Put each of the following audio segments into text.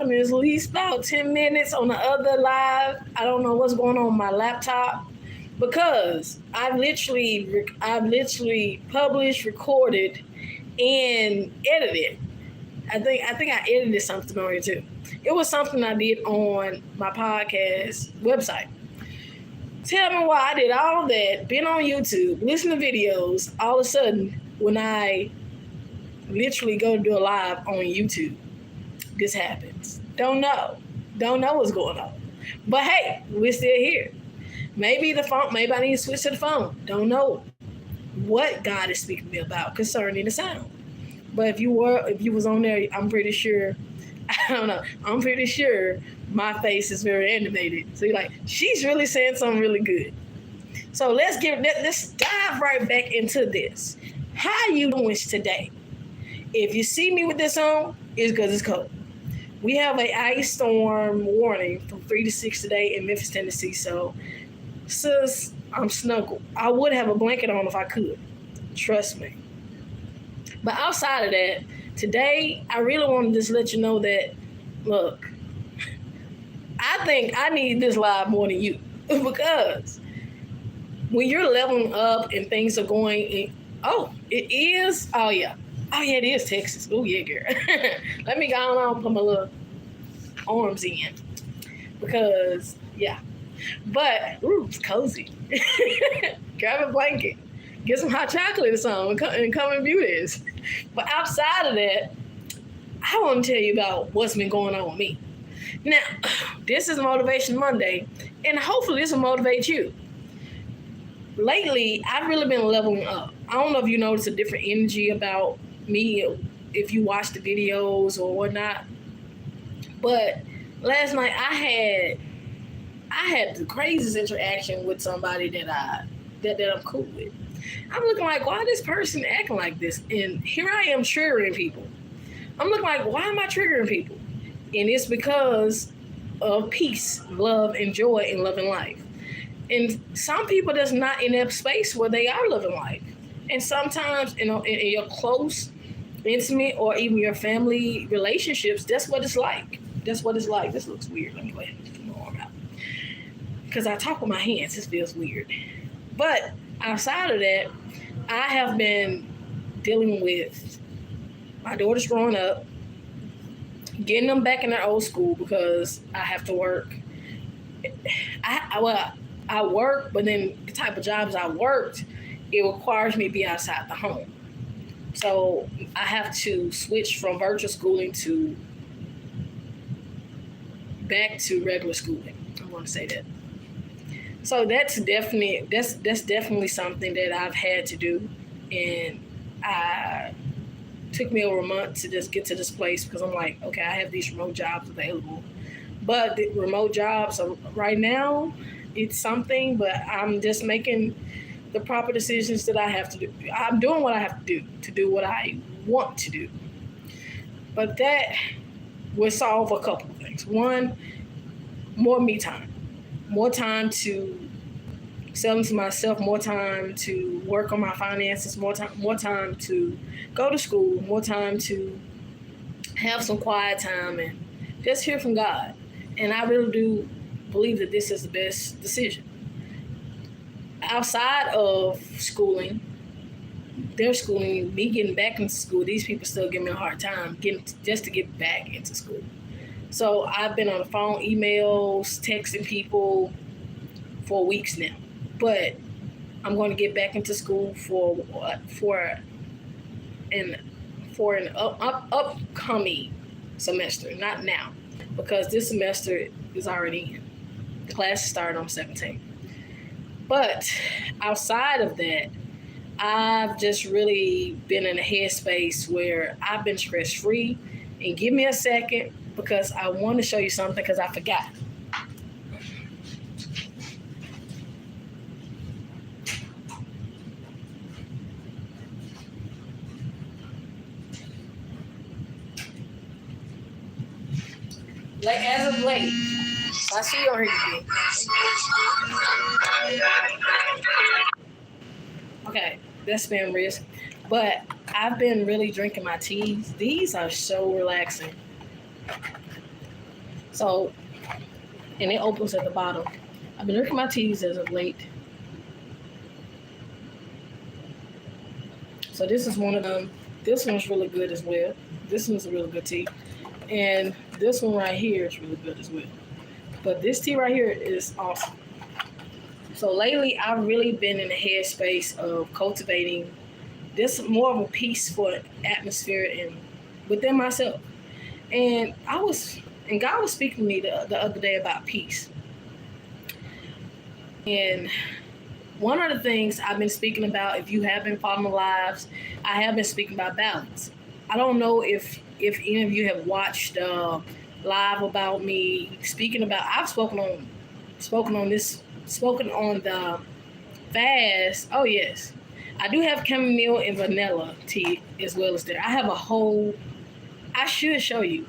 It's at least about 10 minutes on the other live. I don't know what's going on with my laptop because I've literally published, recorded, and edited. I think I edited something on here too. It was something I did on my podcast website. Tell me why I did all that, been on YouTube, listen to videos, all of a sudden when I literally go to do a live on YouTube, this happens. Don't know. Don't know what's going on. But hey, we're still here. Maybe I need to switch to the phone. Don't know what God is speaking to me about concerning the sound. But if you was on there, I'm pretty sure I don't know. I'm pretty sure my face is very animated. So you're like, she's really saying something really good. So let's dive right back into this. How you doing today? If you see me with this on, it's because it's cold. We have an ice storm warning from 3 to 6 today in Memphis, Tennessee. So, sis, I'm snuggled. I would have a blanket on if I could. Trust me. But outside of that, today, I really want to just let you know that, look, I think I need this live more than you. Because when you're leveling up and things are going, it is? Oh, yeah, it is Texas. Oh, yeah, girl. Let me go on and put my little arms in. Because, yeah. But, ooh, it's cozy. Grab a blanket. Get some hot chocolate or something and come and view this. But outside of that, I want to tell you about what's been going on with me. Now, this is Motivation Monday, and hopefully this will motivate you. Lately, I've really been leveling up. I don't know if you notice a different energy about me if you watch the videos or whatnot. But last night I had the craziest interaction with somebody that I'm cool with. I'm looking like, why this person acting like this? And here I am triggering people. I'm looking like, why am I triggering people? And it's because of peace, love, and joy in loving life. And some people that's not in that space where they are living life. And sometimes, in your close, intimate, or even your family relationships, that's what it's like. That's what it's like. This looks weird. Let me go ahead and put my arm out. Because I talk with my hands. This feels weird. But outside of that, I have been dealing with my daughters growing up, getting them back in their old school because I have to work. I work, but then the type of jobs I worked, it requires me to be outside the home. So I have to switch from virtual schooling to back to regular schooling. I want to say that. So that's definitely something that I've had to do, and it took me over a month to just get to this place because I'm like, okay, I have these remote jobs available, but the remote jobs are, right now, it's something, but I'm just making the proper decisions that I have to do. I'm doing what I have to do what I want to do, but that will solve a couple of things. One, more me time. More time to sell into myself, more time to work on my finances, more time to go to school, more time to have some quiet time and just hear from God. And I really do believe that this is the best decision. Outside of schooling, their schooling, me getting back into school, these people still give me a hard time just to get back into school. So I've been on the phone, emails, texting people for weeks now. But I'm going to get back into school for an upcoming semester, not now, because this semester is already in. The class started on 17th. But outside of that, I've just really been in a headspace where I've been stress-free. And give me a second because I want to show you something because I forgot. As of late, I see you on here. Okay, that's been risk. But I've been really drinking my teas. These are so relaxing. So, and it opens at the bottom. I've been drinking my teas as of late. So this is one of them. This one's really good as well. This one's a really good tea. And this one right here is really good as well. But this tea right here is awesome. So lately, I've really been in the headspace of cultivating this more of a peaceful atmosphere and within myself. And God was speaking to me the other day about peace. And one of the things I've been speaking about, if you have been following the lives, I have been speaking about balance. I don't know if any of you have watched live about me speaking about. I've spoken on the fast. Oh yes, I do have chamomile and vanilla tea as well as there. I have a whole. I should show you.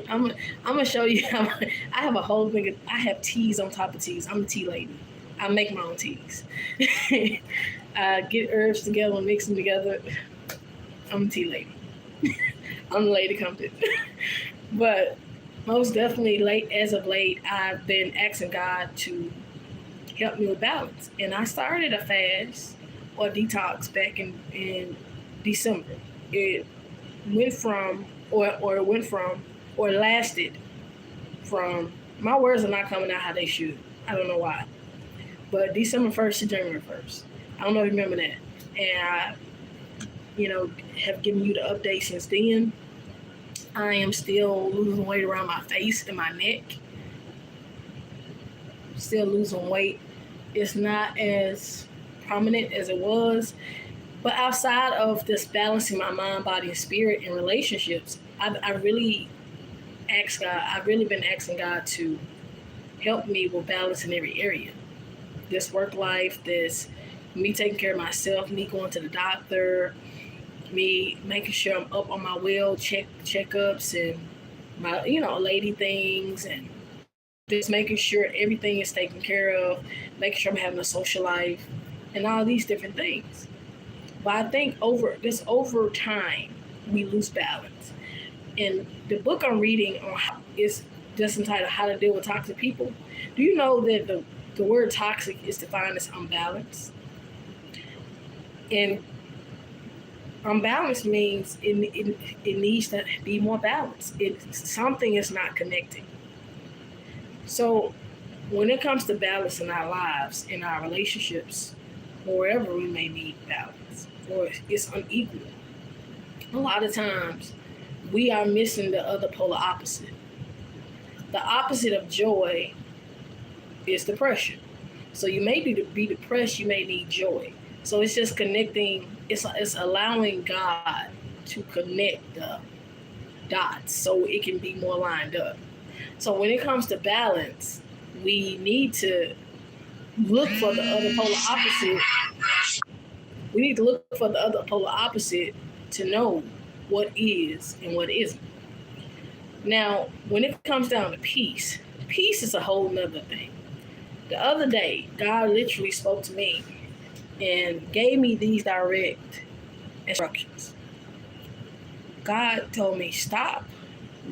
I'm gonna show you. I have a whole thing. I have teas on top of teas. I'm a tea lady. I make my own teas. I get herbs together and mix them together. I'm a tea lady. I'm the lady come to. But most definitely, as of late, I've been asking God to help me with balance. And I started a fast or detox back in December. It went from, or lasted from, my words are not coming out how they should. I don't know why. But December 1st to January 1st. I don't know if you remember that. And I, have given you the update since then. I am still losing weight around my face and my neck. Still losing weight. It's not as prominent as it was. But outside of this balancing my mind, body, and spirit in relationships, I've really been asking God to help me with balance in every area. This work life, this me taking care of myself, me going to the doctor, me making sure I'm up on my well checkups and my lady things, and just making sure everything is taken care of, making sure I'm having a social life, and all these different things. But I think over time we lose balance. And the book I'm reading is just entitled "How to Deal with Toxic People." Do you know that the word toxic is defined as unbalanced? And unbalanced means it needs to be more balanced. Something is not connecting. So when it comes to balance in our lives, in our relationships, or wherever we may need balance, or it's unequal, a lot of times we are missing the other polar opposite. The opposite of joy is depression. So you may be depressed, you may need joy. So it's just connecting, it's allowing God to connect the dots so it can be more lined up. So when it comes to balance, we need to look for the other polar opposite. We need to look for the other polar opposite to know what is and what isn't. Now, when it comes down to peace is a whole nother thing. The other day, God literally spoke to me and gave me these direct instructions. God told me, stop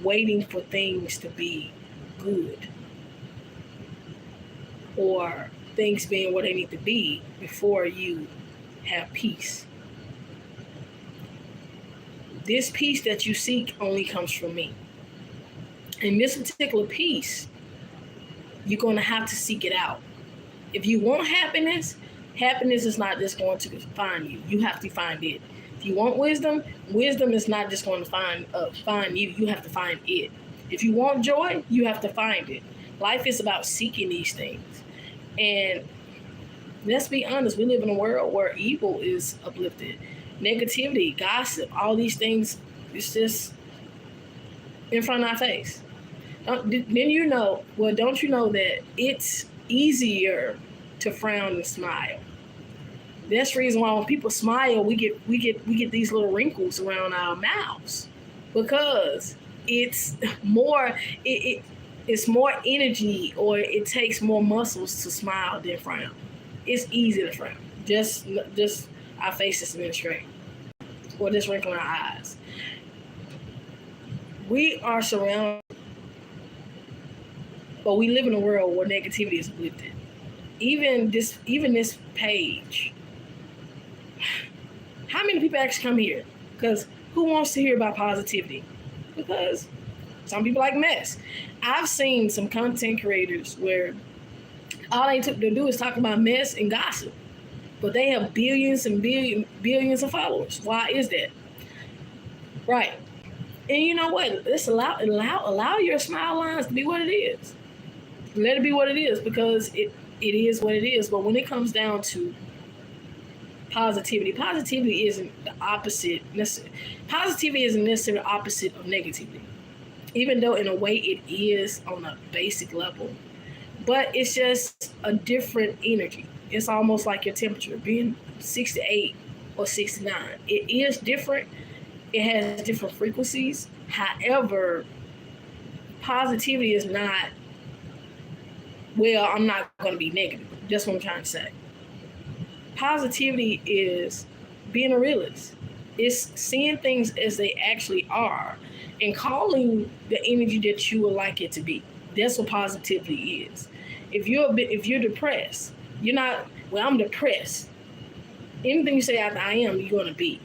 waiting for things to be good or things being what they need to be before you have peace. This peace that you seek only comes from me. And this particular peace, you're going to have to seek it out. If you want happiness is not just going to find you. You have to find it. If you want wisdom is not just going to find you. You have to find it. If you want joy, you have to find it. Life is about seeking these things. And let's be honest, we live in a world where evil is uplifted. Negativity, gossip, all these things, it's just in front of our face. Don't you know that it's easier to frown than smile? That's the reason why when people smile, we get these little wrinkles around our mouths, because it's more it's more energy, or it takes more muscles to smile than frown. It's easy to frown. Just our faces being straight, or just wrinkling our eyes. We are surrounded But we live in a world where negativity is uplifted. Even this page. How many people actually come here? Because who wants to hear about positivity? Because some people like mess. I've seen some content creators where all they took to do is talk about mess and gossip, but they have billions and billions of followers. Why is that? Right. And you know what? Let's allow your smile lines to be what it is. Let it be what it is, because it is what it is. But when it comes down to positivity isn't the opposite. Positivity isn't necessarily the opposite of negativity, even though in a way it is on a basic level. But it's just a different energy. It's almost like your temperature being 68 or 69. It is different. It has different frequencies. However, positivity is not, well, I'm not going to be negative. That's what I'm trying to say. Positivity is being a realist. It's seeing things as they actually are and calling the energy that you would like it to be. That's what positivity is. If you're depressed, you're not, well, I'm depressed. Anything you say after I am, you're going to be.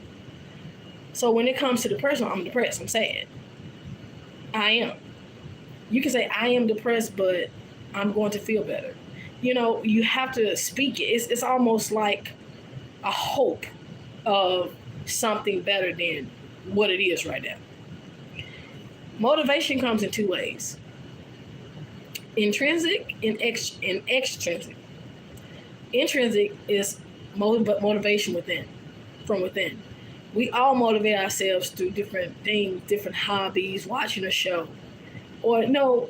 So when it comes to depression, I'm depressed. I'm sad. I am. You can say I am depressed, but I'm going to feel better. You have to speak it. It's almost like a hope of something better than what it is right now. Motivation comes in two ways: intrinsic and extrinsic. Intrinsic is motivation from within. We all motivate ourselves through different things, different hobbies, watching a show. Or no,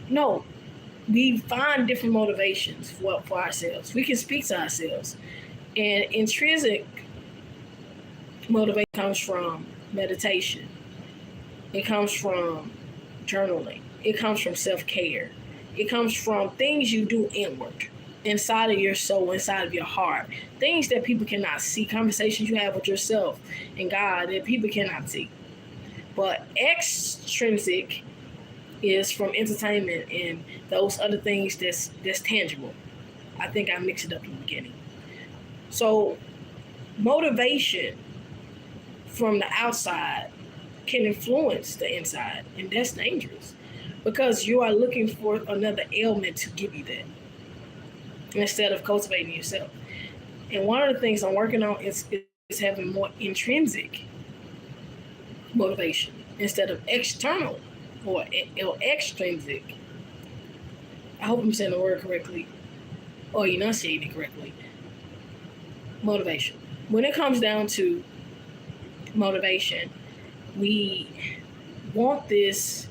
we find different motivations for ourselves. We can speak to ourselves. And intrinsic motivation comes from meditation. It comes from journaling. It comes from self-care. It comes from things you do inward, inside of your soul, inside of your heart. Things that people cannot see, conversations you have with yourself and God that people cannot see. But extrinsic is from entertainment and those other things that's tangible. I think I mixed it up in the beginning. So motivation from the outside can influence the inside, and that's dangerous because you are looking for another ailment to give you that instead of cultivating yourself. And one of the things I'm working on is having more intrinsic motivation instead of external or extrinsic. I hope I'm saying the word correctly or enunciating it correctly. Motivation. When it comes down to motivation, we want this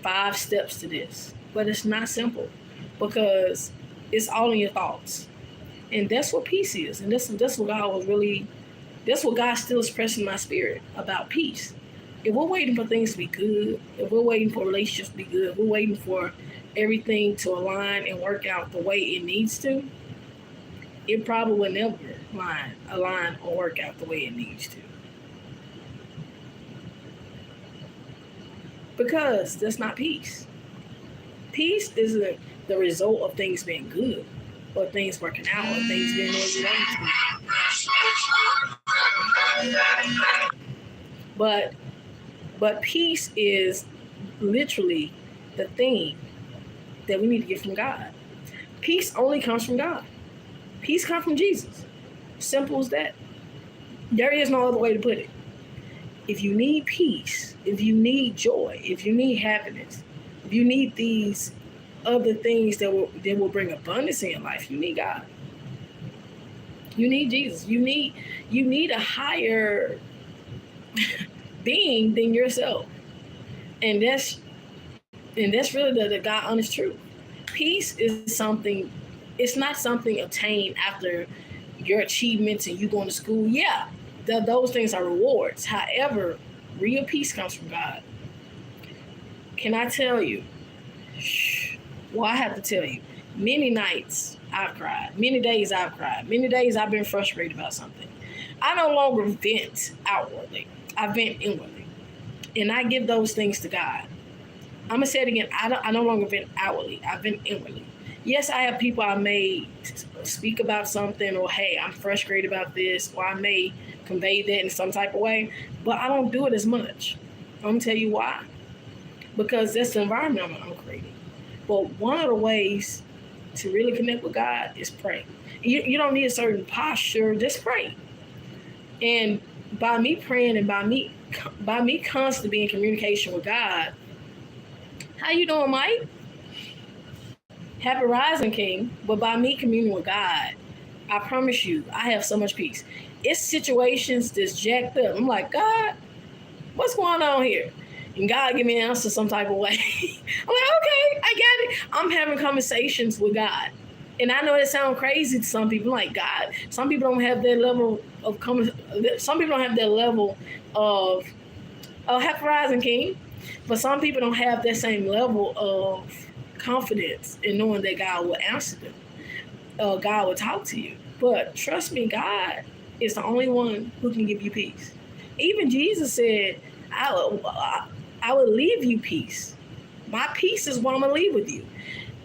5 steps to this, but it's not simple because it's all in your thoughts. And that's what peace is. And that's what that's what God still is pressing my spirit about peace. If we're waiting for things to be good, if we're waiting for relationships to be good, if we're waiting for everything to align and work out the way it needs to, it probably will never align or work out the way it needs to. Because that's not peace. Peace isn't the result of things being good or things working out or things being where you want to. But peace is literally the thing that we need to get from God. Peace only comes from God. Peace comes from Jesus. Simple as that. There is no other way to put it. If you need peace, if you need joy, if you need happiness, if you need these other things that will bring abundance in your life, you need God. You need Jesus. You need a higher being than yourself. And that's really the God honest truth. Peace is something, it's not something obtained after your achievements and you going to school. Yeah, those things are rewards. However, real peace comes from God. Can I tell you? Well, I have to tell you. Many nights I've cried. Many days I've cried. Many days I've been frustrated about something. I no longer vent outwardly. I vent inwardly. And I give those things to God. I'm gonna say it again. I no longer vent outwardly. I vent inwardly. Yes, I have people I may speak about something, or hey, I'm frustrated about this, or I may convey that in some type of way, but I don't do it as much. I'm gonna tell you why. Because that's the environment I'm creating. But one of the ways to really connect with God is pray. You don't need a certain posture, just pray. And by me praying and by me constantly being in communication with God, how you doing, Mike? Happy Rising King. But by me communing with God, I promise you, I have so much peace. It's situations that's jacked up. I'm like, God, what's going on here? And God give me an answer some type of way. I'm like, okay, I got it. I'm having conversations with God. And I know it sounds crazy to some people, like God. Some people don't have that level of some people don't have that level of Happy Rising King. But some people don't have that same level of confidence in knowing that God will answer them. God will talk to you. But trust me, God is the only one who can give you peace. Even Jesus said, I will leave you peace. My peace is what I'm going to leave with you.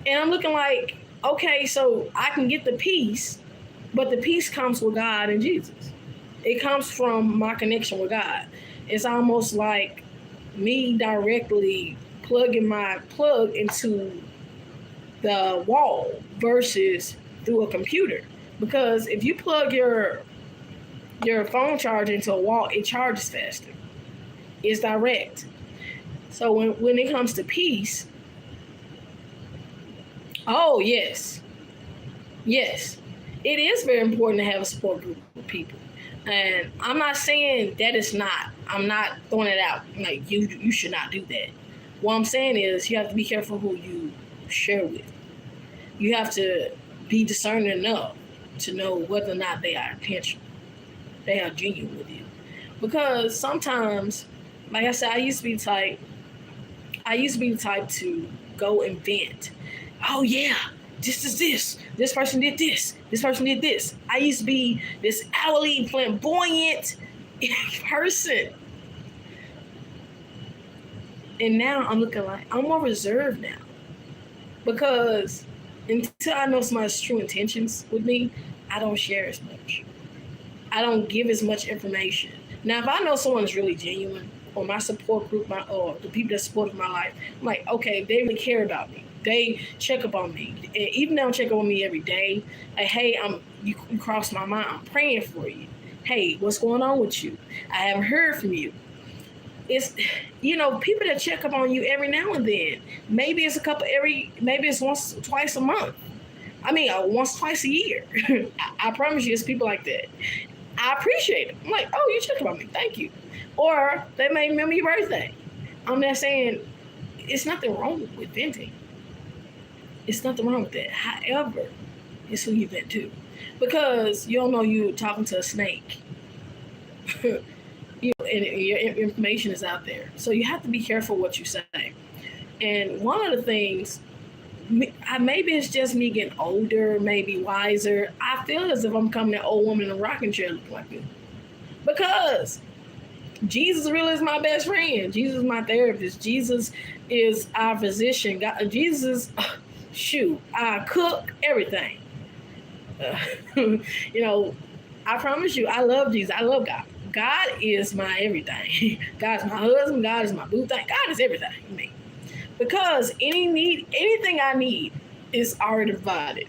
And I'm looking like, okay, so I can get the peace, but the peace comes with God and Jesus. It comes from my connection with God. It's almost like me directly plugging my plug into the wall versus through a computer. Because if you plug your phone charger into a wall, it charges faster. It's direct. So when it comes to peace, oh yes, it is very important to have a support group of people. And I'm not saying that it's not. I'm not throwing it out like you should not do that. What I'm saying is you have to be careful who you share with. You have to be discerning enough to know whether or not they are intentional. They are genuine with you. Because sometimes, like I said, I used to be the type to go and vent. Oh yeah, this person did this person did this. I used to be this outwardly flamboyant person, and now I'm looking like I'm more reserved now, because until I know somebody's true intentions with me, I don't share as much. I don't give as much information. Now, if I know someone is really genuine, or my support group, or the people that support my life, I'm like, okay, they really care about me. They check up on me. And even though they don't check up on me every day, like, hey, you crossed my mind. I'm praying for you. Hey, what's going on with you? I haven't heard from you. It's, people that check up on you every now and then. Maybe it's once, twice a month. Once, twice a year. I promise you, it's people like that. I appreciate it. I'm like, oh, you check up on me. Thank you. Or they may remember your birthday. I'm not saying it's nothing wrong with venting. It's nothing wrong with that. However, it's who you vent to. Because you don't know you're talking to a snake. And your information is out there. So you have to be careful what you say. And one of the things, maybe it's just me getting older, maybe wiser. I feel as if I'm becoming an old woman in a rocking chair looking like this. Because Jesus really is my best friend. Jesus is my therapist. Jesus is our physician. God, Jesus, I cook everything. I promise you, I love Jesus. I love God. God is my everything. God is my husband. God is my boo thing. God is everything to me. Because anything I need is already provided.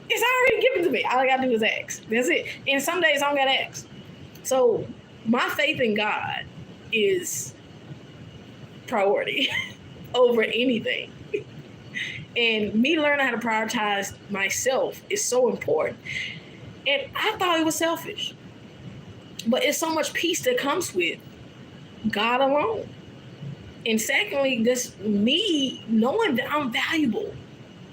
It's already given to me. All I gotta do is ask. That's it. And some days I don't gotta ask. So my faith in God is priority over anything. And me learning how to prioritize myself is so important. And I thought it was selfish. But it's so much peace that comes with God alone. And secondly, this me knowing that I'm valuable.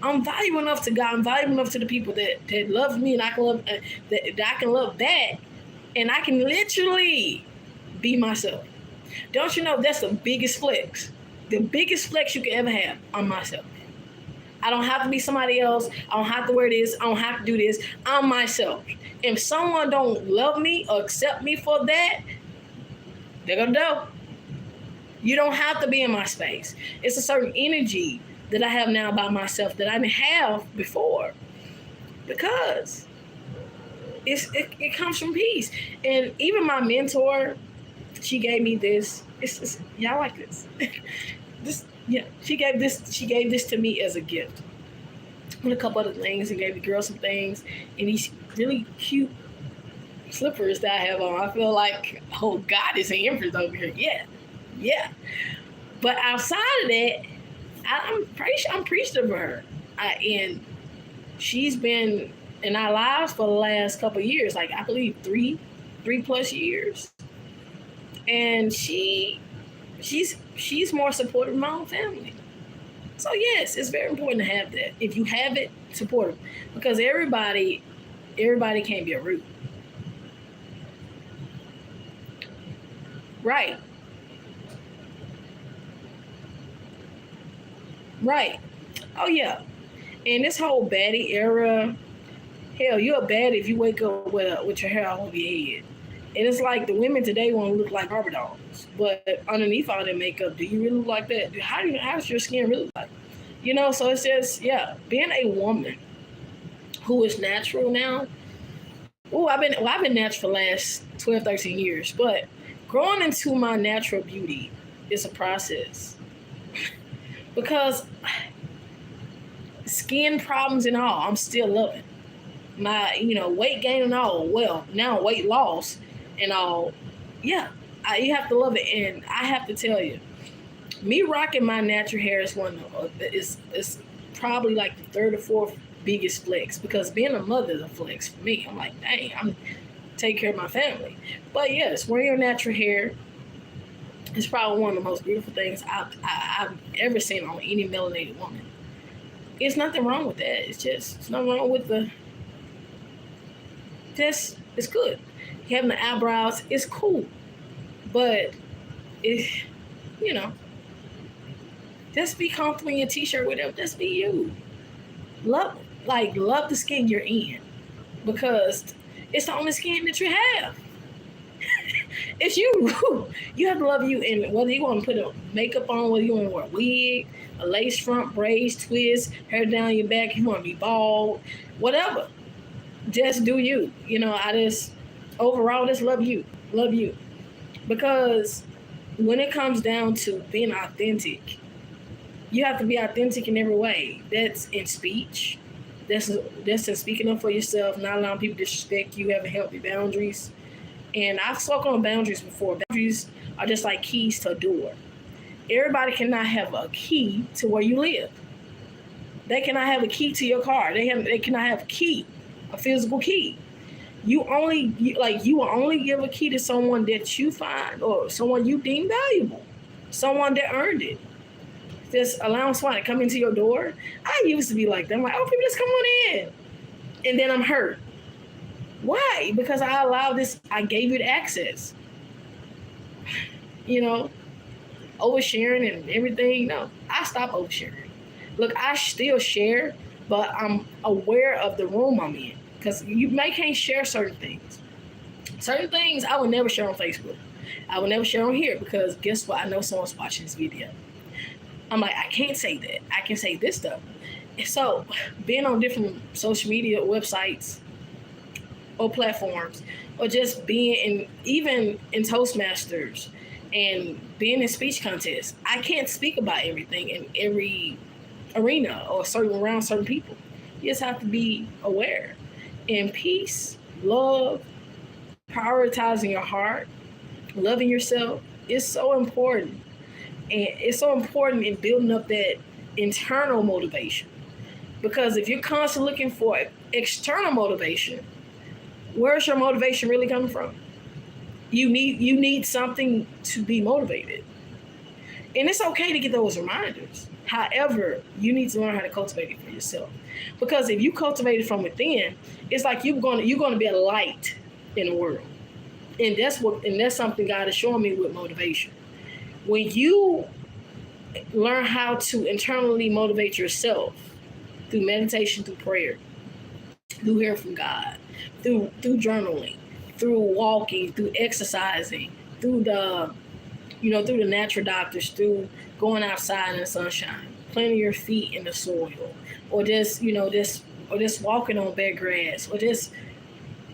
I'm valuable enough to God. I'm valuable enough to the people that love me, and I can love that I can love back, and I can literally be myself. Don't you know that's the biggest flex? The biggest flex you can ever have on myself. I don't have to be somebody else. I don't have to wear this. I don't have to do this. I'm myself. If someone don't love me or accept me for that, they're gonna know. You don't have to be in my space. It's a certain energy that I have now about myself that I didn't have before, because it comes from peace. And even my mentor, she gave me this. It's y'all like this. She gave this to me as a gift. With a couple other things, and gave the girl some things, and these really cute slippers that I have on. I feel like, oh God, it's an empress over here. Yeah. But outside of that, I'm appreciative of her. And she's been in our lives for the last couple of years, like I believe 3+ years. And she's more supportive of my own family. So yes, it's very important to have that. If you have it, support them, because everybody can't be a root. Right. Oh yeah. And this whole baddie era, hell, you're a baddie if you wake up with your hair all over your head. And it's like the women today want to look like Barbie dolls, but underneath all that makeup, do you really look like that? How's your skin really like? So it's just, being a woman who is natural now. I've been natural for the last 12, 13 years, but growing into my natural beauty is a process. Because skin problems and all, I'm still loving. My, weight gain and all, well, now weight loss and all, you have to love it. And I have to tell you, me rocking my natural hair is is probably like the third or fourth biggest flex, because being a mother is a flex for me. I'm like, dang, I'm taking care of my family. But yes, wearing your natural hair is probably one of the most beautiful things I've ever seen on any melanated woman. There's nothing wrong with that. It's nothing wrong with it's good. Having the eyebrows is cool. But just be comfortable in your t-shirt with them. Just be you. Love the skin you're in, because it's the only skin that you have. It's you. You have to love you, and whether you want to put a makeup on, whether you want to wear a wig, a lace front, braids, twist, hair down your back, you want to be bald, whatever. Just do you. Overall just love you. Because when it comes down to being authentic, you have to be authentic in every way. That's in speech. That's in speaking up for yourself, not allowing people to disrespect you, having healthy boundaries. And I've spoken on boundaries before. Boundaries are just like keys to a door. Everybody cannot have a key to where you live. They cannot have a key to your car. They cannot have a physical key. You will only give a key to someone that you find, or someone you deem valuable, someone that earned it. Just allowing someone to come into your door. I used to be like that. I'm like, oh, people just come on in. And then I'm hurt. Why? Because I allowed this, I gave you the access. Oversharing and everything. No, I stopped oversharing. Look, I still share, but I'm aware of the room I'm in. Because you can't share certain things. Certain things I would never share on Facebook. I would never share on here, because guess what? I know someone's watching this video. I'm like, I can't say that. I can say this stuff. So being on different social media websites or platforms, or just being even in Toastmasters and being in speech contests, I can't speak about everything in every arena or around certain people. You just have to be aware. And peace, love, prioritizing your heart, loving yourself is so important. And it's so important in building up that internal motivation. Because if you're constantly looking for external motivation, where's your motivation really coming from? You need something to be motivated. And it's okay to get those reminders. However, you need to learn how to cultivate it for yourself. Because if you cultivate it from within, it's like you're going to be a light in the world. And that's something God is showing me with motivation. When you learn how to internally motivate yourself through meditation, through prayer, through hearing from God, through journaling, through walking, through exercising, through the through the natural doctors, through going outside in the sunshine, planting your feet in the soil, or just walking on bare grass, or just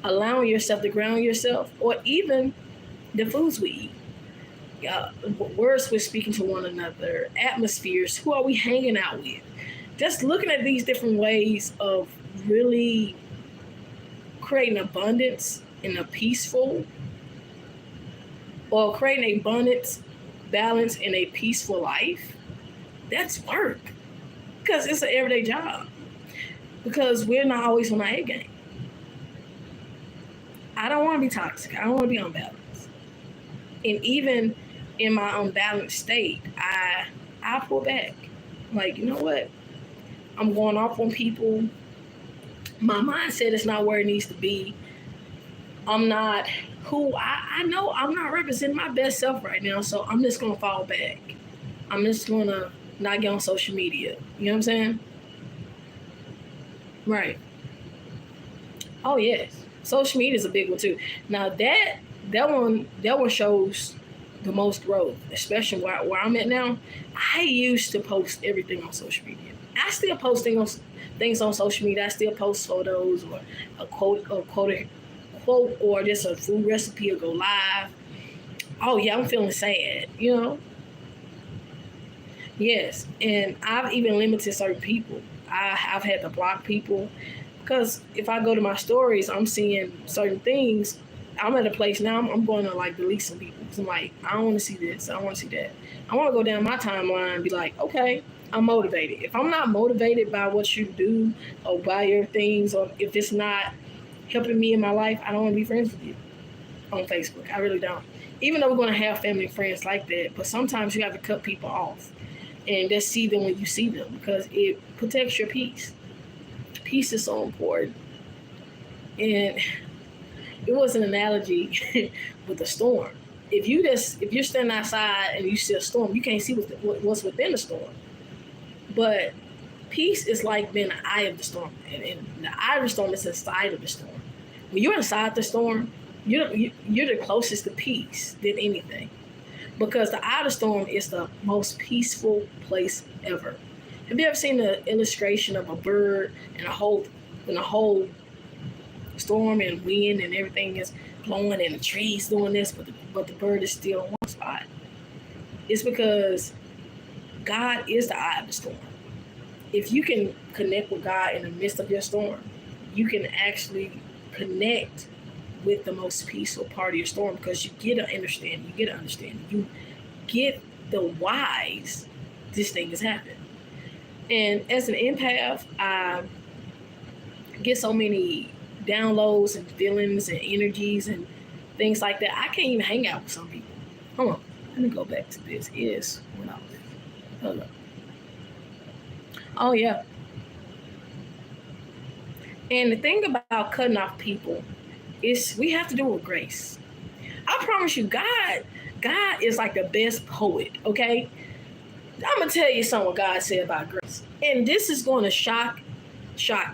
allowing yourself to ground yourself, or even the foods we eat. Words we're speaking to one another, atmospheres, who are we hanging out with? Just looking at these different ways of really creating abundance in a peaceful, or creating abundance, balance in a peaceful life, that's work. Because it's an everyday job. Because we're not always on our A game. I don't want to be toxic. I don't want to be unbalanced. And even in my unbalanced state, I pull back. Like, you know what? I'm going off on people. My mindset is not where it needs to be. I'm not who I know I'm not representing my best self right now, so I'm just going to fall back. I'm just going to not get on social media. You know what I'm saying? Right. Oh, yes. Social media is a big one, too. Now, that one shows the most growth, especially where I'm at now. I used to post everything on social media. I still post things on social media. I still post photos or a quote, or just a food recipe, or go live. Oh yeah, I'm feeling sad, Yes, and I've even limited certain people. I've had to block people because if I go to my stories, I'm seeing certain things. I'm at a place now. I'm going to like delete some people. So I'm like, I don't want to see this. I don't want to see that. I want to go down my timeline and be like, okay, I'm motivated. If I'm not motivated by what you do or by your things, or if it's not helping me in my life, I don't want to be friends with you on Facebook. I really don't. Even though we're going to have family and friends like that, but sometimes you have to cut people off and just see them when you see them, because it protects your peace. Peace is so important. And it was an analogy with a storm. If you're standing outside and you see a storm, you can't see what's within the storm. But peace is like being the eye of the storm, and the eye of the storm is inside of the storm. When you're inside the storm, you're the closest to peace than anything, because the eye of the storm is the most peaceful place ever. Have you ever seen the illustration of a bird and a whole storm and wind and everything is blowing and the trees doing this, but the bird is still in one spot? It's because God is the eye of the storm. If you can connect with God in the midst of your storm, you can actually connect with the most peaceful part of your storm, because you get an understanding. You get the whys this thing is happening. And as an empath, I get so many downloads and feelings and energies and things like that. I can't even hang out with some people. Hold on. Let me go back to this. Is when I was. Hold up. Oh, yeah. And the thing about cutting off people is we have to do it with grace. I promise you, God is like the best poet, okay? I'm going to tell you something what God said about grace. And this is going to shock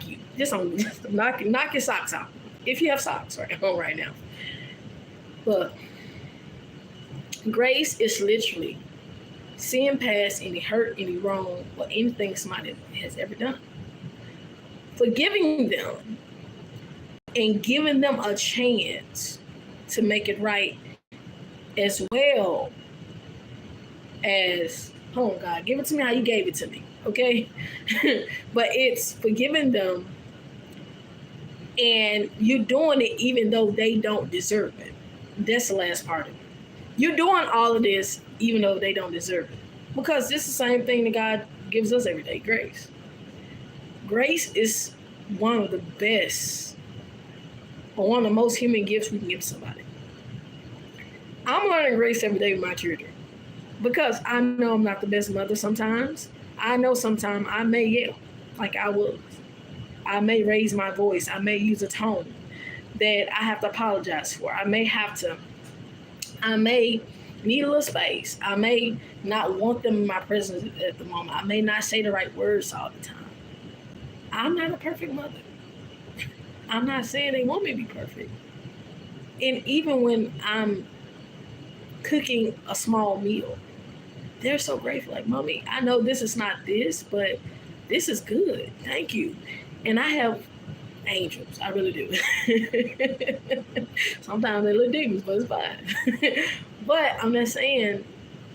you. Just knock your socks out. If you have socks right now. But grace is literally seeing past any hurt, any wrong, or anything somebody has ever done. Forgiving them and giving them a chance to make it right, as well as, oh God, give it to me how you gave it to me, okay? But it's forgiving them, and you're doing it even though they don't deserve it. That's the last part of it. You're doing all of this even though they don't deserve it. Because this is the same thing that God gives us every day, grace. Grace is one of the best, or one of the most human gifts we can give somebody. I'm learning grace every day with my children, because I know I'm not the best mother sometimes. I know sometimes I may yell like I was. I may raise my voice. I may use a tone that I have to apologize for. I may need a little space. I may not want them in my presence at the moment. I may not say the right words all the time. I'm not a perfect mother. I'm not saying they want me to be perfect. And even when I'm cooking a small meal. They're so grateful. Like, Mommy, I know this is not this, but this is good. Thank you. And I have angels. I really do. Sometimes they look demons, but it's fine. But I'm just saying,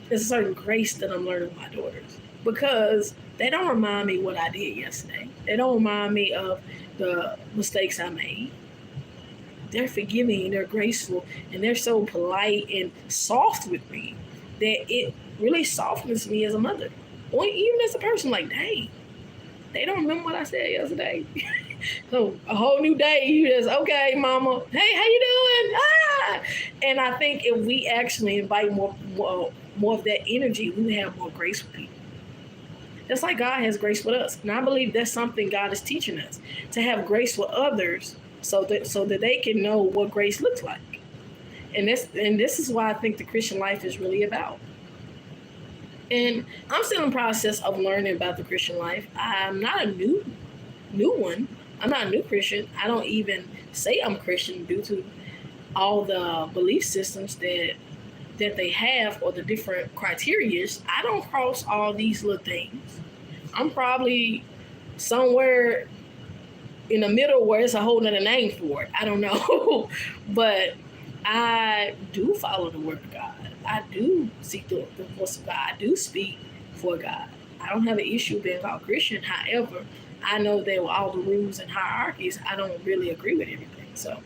there's a certain grace that I'm learning with my daughters because they don't remind me what I did yesterday. They don't remind me of the mistakes I made. They're forgiving and they're graceful and they're so polite and soft with me that it really softens me as a mother. Or even as a person, like, dang, they don't remember what I said yesterday. So a whole new day, you just, okay, mama, hey, how you doing? Ah! And I think if we actually invite more of that energy, we would have more grace with people. Just like God has grace with us. And I believe that's something God is teaching us, to have grace with others so that they can know what grace looks like. And this is why I think the Christian life is really about. And I'm still in the process of learning about the Christian life. I'm not a new one. I'm not a new Christian. I don't even say I'm Christian due to all the belief systems that they have or the different criterias. I don't cross all these little things. I'm probably somewhere in the middle where it's a whole nother name for it. I don't know. But I do follow the word of God. I do seek the voice of God. I do speak for God. I don't have an issue being called Christian. However, I know that with all the rules and hierarchies, I don't really agree with everything. So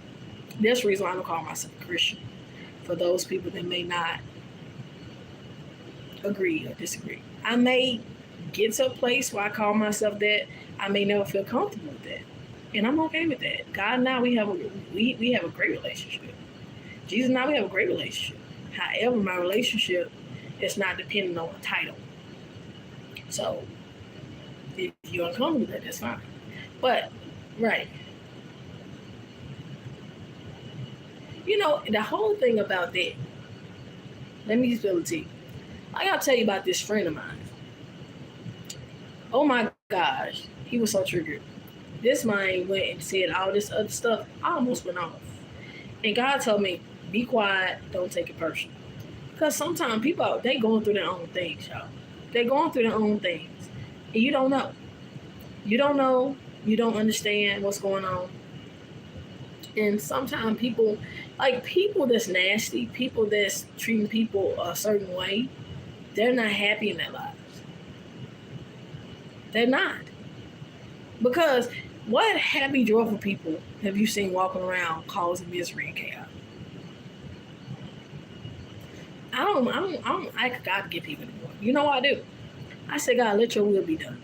that's the reason why I don't call myself a Christian. For those people that may not agree or disagree. I may get to a place where I call myself that. I may never feel comfortable with that. And I'm okay with that. God and I, we have a great relationship. Jesus and I, we have a great relationship. However, my relationship is not dependent on a title. So if you're uncomfortable with that, that's fine. But, right. You know, the whole thing about that, let me spill the tea. I gotta tell you about this friend of mine. Oh my gosh, he was so triggered. This man went and said all this other stuff. I almost went off. And God told me, be quiet, don't take it personal. Because sometimes people, they going through their own things, y'all. They're going through their own things. And you don't know. You don't know. You don't understand what's going on. And sometimes people that's nasty, people that's treating people a certain way, they're not happy in their lives. They're not. Because what happy, joyful people have you seen walking around causing misery and chaos? I don't ask God to give people anymore. You know what I do? I say, God, let your will be done.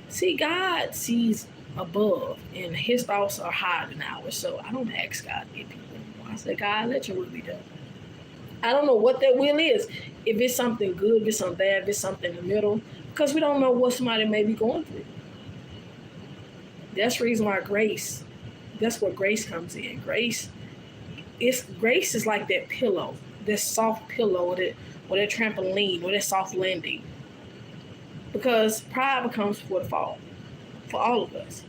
See, God sees above, and his thoughts are higher than ours. So I don't ask God to give people anymore. I say, God, let your will be done. I don't know what that will is. If it's something good, if it's something bad, if it's something in the middle, because we don't know what somebody may be going through. That's the reason why that's where grace comes in. Grace is like that pillow, that soft pillow, or that trampoline, or that soft landing. Because pride comes before the fall, for all of us.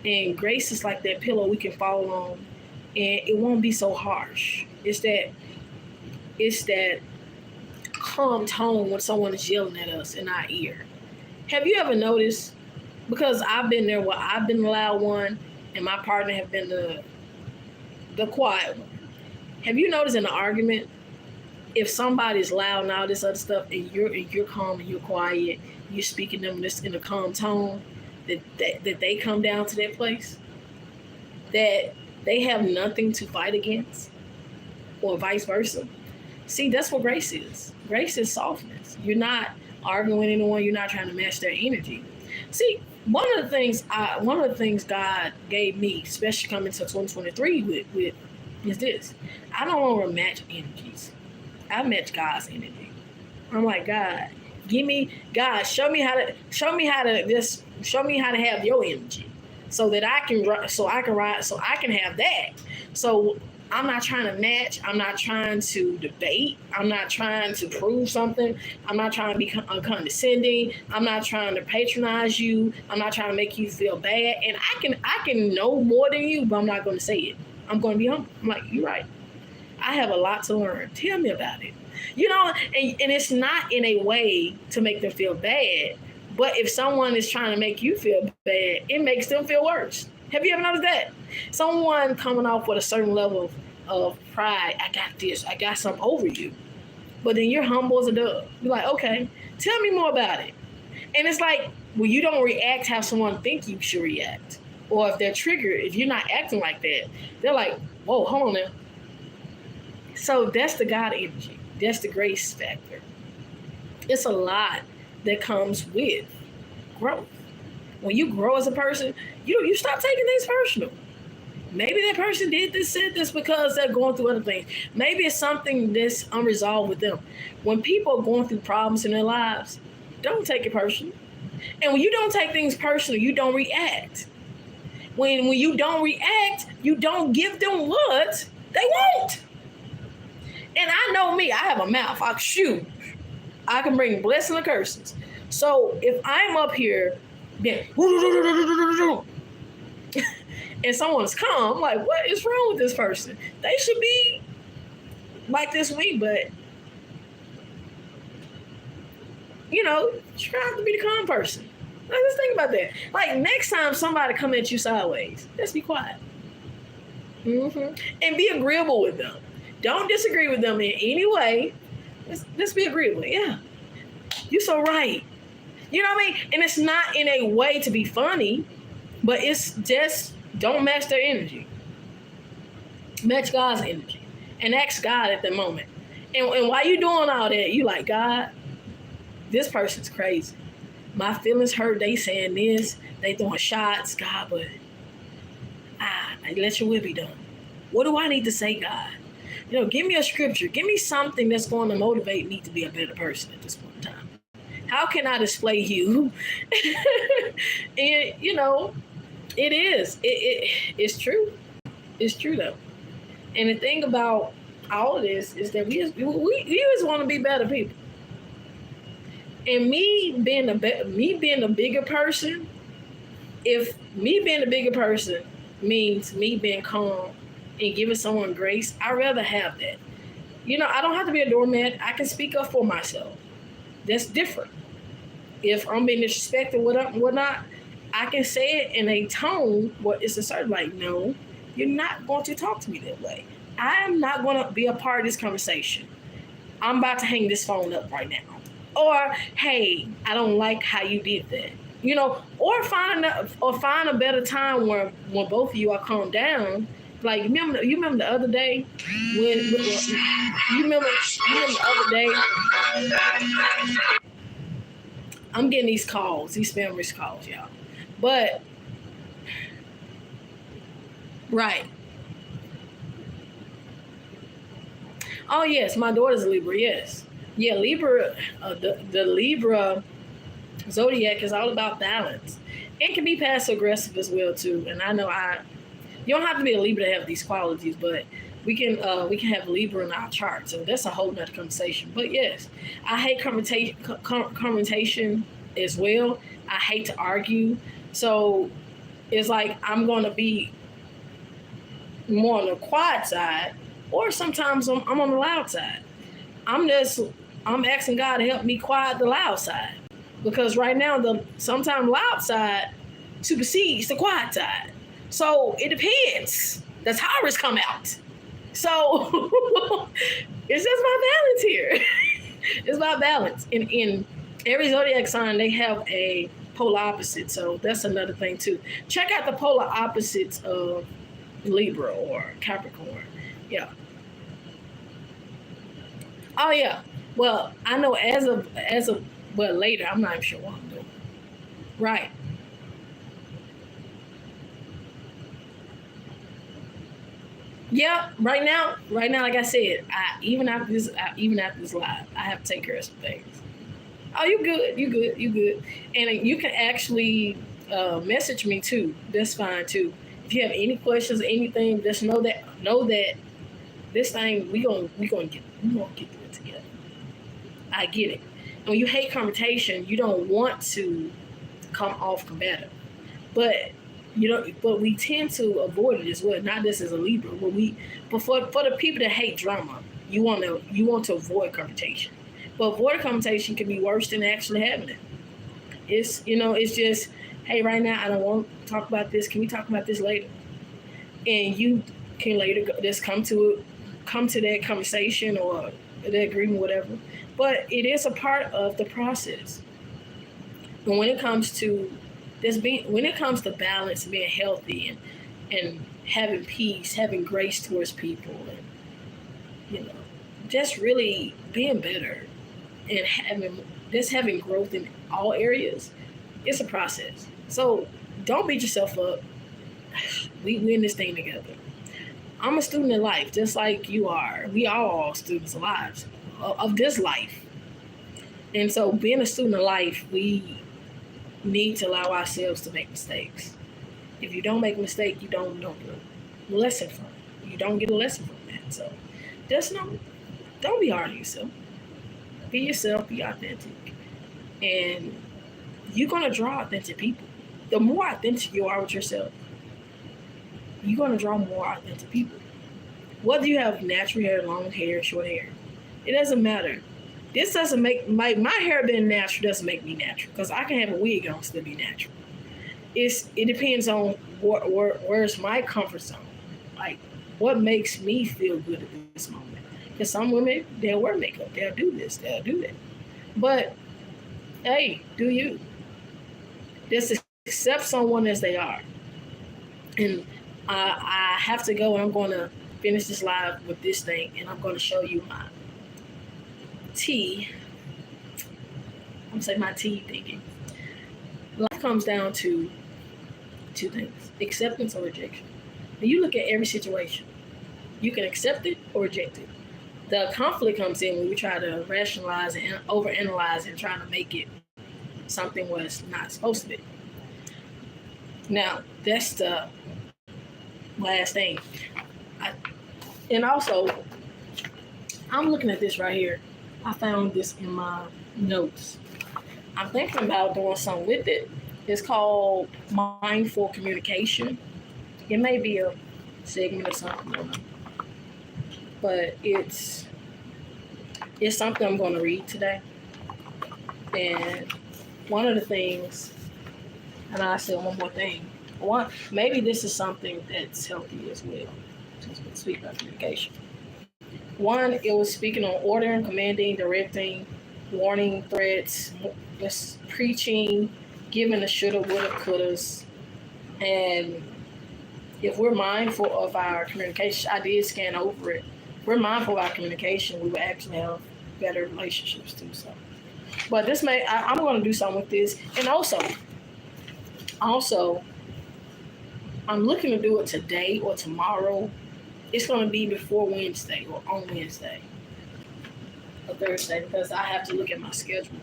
And grace is like that pillow we can fall on, and it won't be so harsh. It's that calm tone when someone is yelling at us in our ear. Have you ever noticed? Because I've been there where I've been the loud one, and my partner have been the quiet one. Have you noticed in an argument, if somebody's loud and all this other stuff, and you're calm and you're quiet, you're speaking to them in a calm tone, that they come down to that place, that they have nothing to fight against, or vice versa. See, that's what grace is. Grace is softness. You're not arguing with anyone. You're not trying to match their energy. See, one of the things God gave me, especially coming to 2023 with is this. I don't want to match energies. I match God's energy. I'm like, God, show me how to have your energy, so that I can have that. So I'm not trying to match. I'm not trying to debate. I'm not trying to prove something. I'm not trying to be condescending. I'm not trying to patronize you. I'm not trying to make you feel bad. And I can know more than you, but I'm not going to say it. I'm going to be humble. I'm like, you're right. I have a lot to learn. Tell me about it. And it's not in a way to make them feel bad, but if someone is trying to make you feel bad, it makes them feel worse. Have you ever noticed that? Someone coming off with a certain level of pride, I got this, I got something over you. But then you're humble as a dove. You're like, okay, tell me more about it. And it's like, well, you don't react how someone think you should react. Or if they're triggered, if you're not acting like that, they're like, whoa, hold on now. So that's the God energy. That's the grace factor. It's a lot that comes with growth. When you grow as a person, you stop taking things personal. Maybe that person said this because they're going through other things. Maybe it's something that's unresolved with them. When people are going through problems in their lives, don't take it personal. And when you don't take things personal, you don't react. When you don't react, you don't give them what they want. And I know me, I have a mouth. I can bring blessing or curses. So if I'm up here, then and someone's calm, I'm like, what is wrong with this person? They should be like this week, but try to be the calm person. Like, let's think about that. Like, next time somebody come at you sideways, just be quiet. And be agreeable with them. Don't disagree with them in any way. Let's be agreeable. Yeah, you're so right. You know what I mean? And it's not in a way to be funny, but it's just don't match their energy. Match God's energy. And ask God at the moment. And while you doing all that, you like, God, this person's crazy. My feelings hurt. They saying this. They throwing shots. God, but let your will be done. What do I need to say, God? Give me a scripture. Give me something that's going to motivate me to be a better person at this point in time. How can I display you? And, it is. It's true. It's true, though. And the thing about all of this is that we just want to be better people. And me being a bigger person, if me being a bigger person means me being calm and giving someone grace, I'd rather have that. I don't have to be a doormat. I can speak up for myself. That's different. If I'm being disrespected and whatnot, I can say it in a tone where it's a certain like, no, you're not going to talk to me that way. I am not going to be a part of this conversation. I'm about to hang this phone up right now. Or, hey, I don't like how you did that. Or find a better time where when both of you are calmed down. Like, you remember the other day when you remember the other day. I'm getting these spam calls, y'all. But right. Oh yes, my daughter's a Libra. Yes. Yeah, Libra, the Libra zodiac is all about balance. It can be passive aggressive as well too. And I know you don't have to be a Libra to have these qualities, but we can have Libra in our chart. So that's a whole nother conversation. But yes, I hate confrontation as well. I hate to argue. So it's like I'm going to be more on the quiet side, or sometimes I'm on the loud side. I'm asking God to help me quiet the loud side, because right now the sometimes loud side supersedes the quiet side. So it depends. That's how it's come out. So it's just my balance here. It's my balance. In every zodiac sign, they have a polar opposite. So that's another thing too. Check out the polar opposites of Libra or Capricorn. Yeah. Oh yeah. Well, I know as of later, I'm not even sure what I'm doing. Right. Yeah, right now, like I said, even after this live, I have to take care of some things. Oh, you good. And you can actually message me too. That's fine too. If you have any questions or anything, just know that this thing we gonna get through it together. I get it. And when you hate confrontation, you don't want to come off combative. But but we tend to avoid it as well. Not just as a Libra, but for the people that hate drama, you want to avoid confrontation. But avoiding confrontation can be worse than actually having it. It's just, hey, right now I don't want to talk about this. Can we talk about this later? And you can later just come to that conversation or that agreement, whatever. But it is a part of the process. And when it comes to balance, being healthy and having peace, having grace towards people, and just really being better and having growth in all areas, it's a process. So don't beat yourself up. We in this thing together. I'm a student of life, just like you are. We are all students of lives of this life. And so being a student of life, we need to allow ourselves to make mistakes. If you don't make a mistake, you don't get a lesson from it. You don't get a lesson from that. So just don't be hard on yourself. Be yourself, be authentic. And you're going to draw authentic people. The more authentic you are with yourself, you're going to draw more authentic people. Whether you have natural hair, long hair, short hair, it doesn't matter. This doesn't make my hair being natural doesn't make me natural, because I can have a wig on and still be natural. It depends on where's my comfort zone, like what makes me feel good at this moment. Because some women, they'll wear makeup, they'll do this, they'll do that. But hey, do you? Just accept someone as they are. And I have to go, and I'm going to finish this live with this thing, and I'm going to show you my T. I'm going to say my T thinking. Life comes down to two things: acceptance or rejection. When you look at every situation, you can accept it or reject it. The conflict comes in when we try to rationalize and overanalyze and trying to make it something was not supposed to be. Now, that's the last thing. And also, I'm looking at this right here. I found this in my notes. I'm thinking about doing something with it. It's called mindful communication. It may be a segment or something, I don't know. But it's something I'm going to read today. And one of the things, and I said one more thing. Maybe this is something that's healthy as well, since we speak about communication. One, it was speaking on ordering, commanding, directing, warning, threats, just preaching, giving the shoulda, woulda, couldas. And if we're mindful of our communication, I did scan over it. If we're mindful of our communication, we will actually have better relationships too. So, but I'm going to do something with this. And also, I'm looking to do it today or tomorrow. It's going to be before Wednesday or on Wednesday or Thursday, because I have to look at my schedule.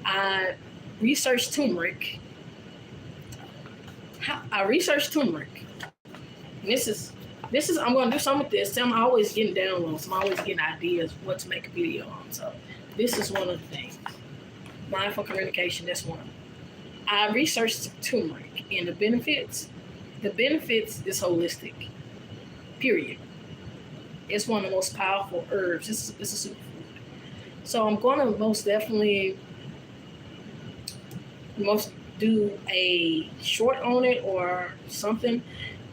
I researched turmeric. This is I'm going to do something with this. I'm always getting downloads. I'm always getting ideas what to make a video on. So this is one of the things. Mindful communication, that's one. I researched turmeric and the benefits. The benefits is holistic. Period. It's one of the most powerful herbs. It's a superfood. So I'm going to most definitely do a short on it or something,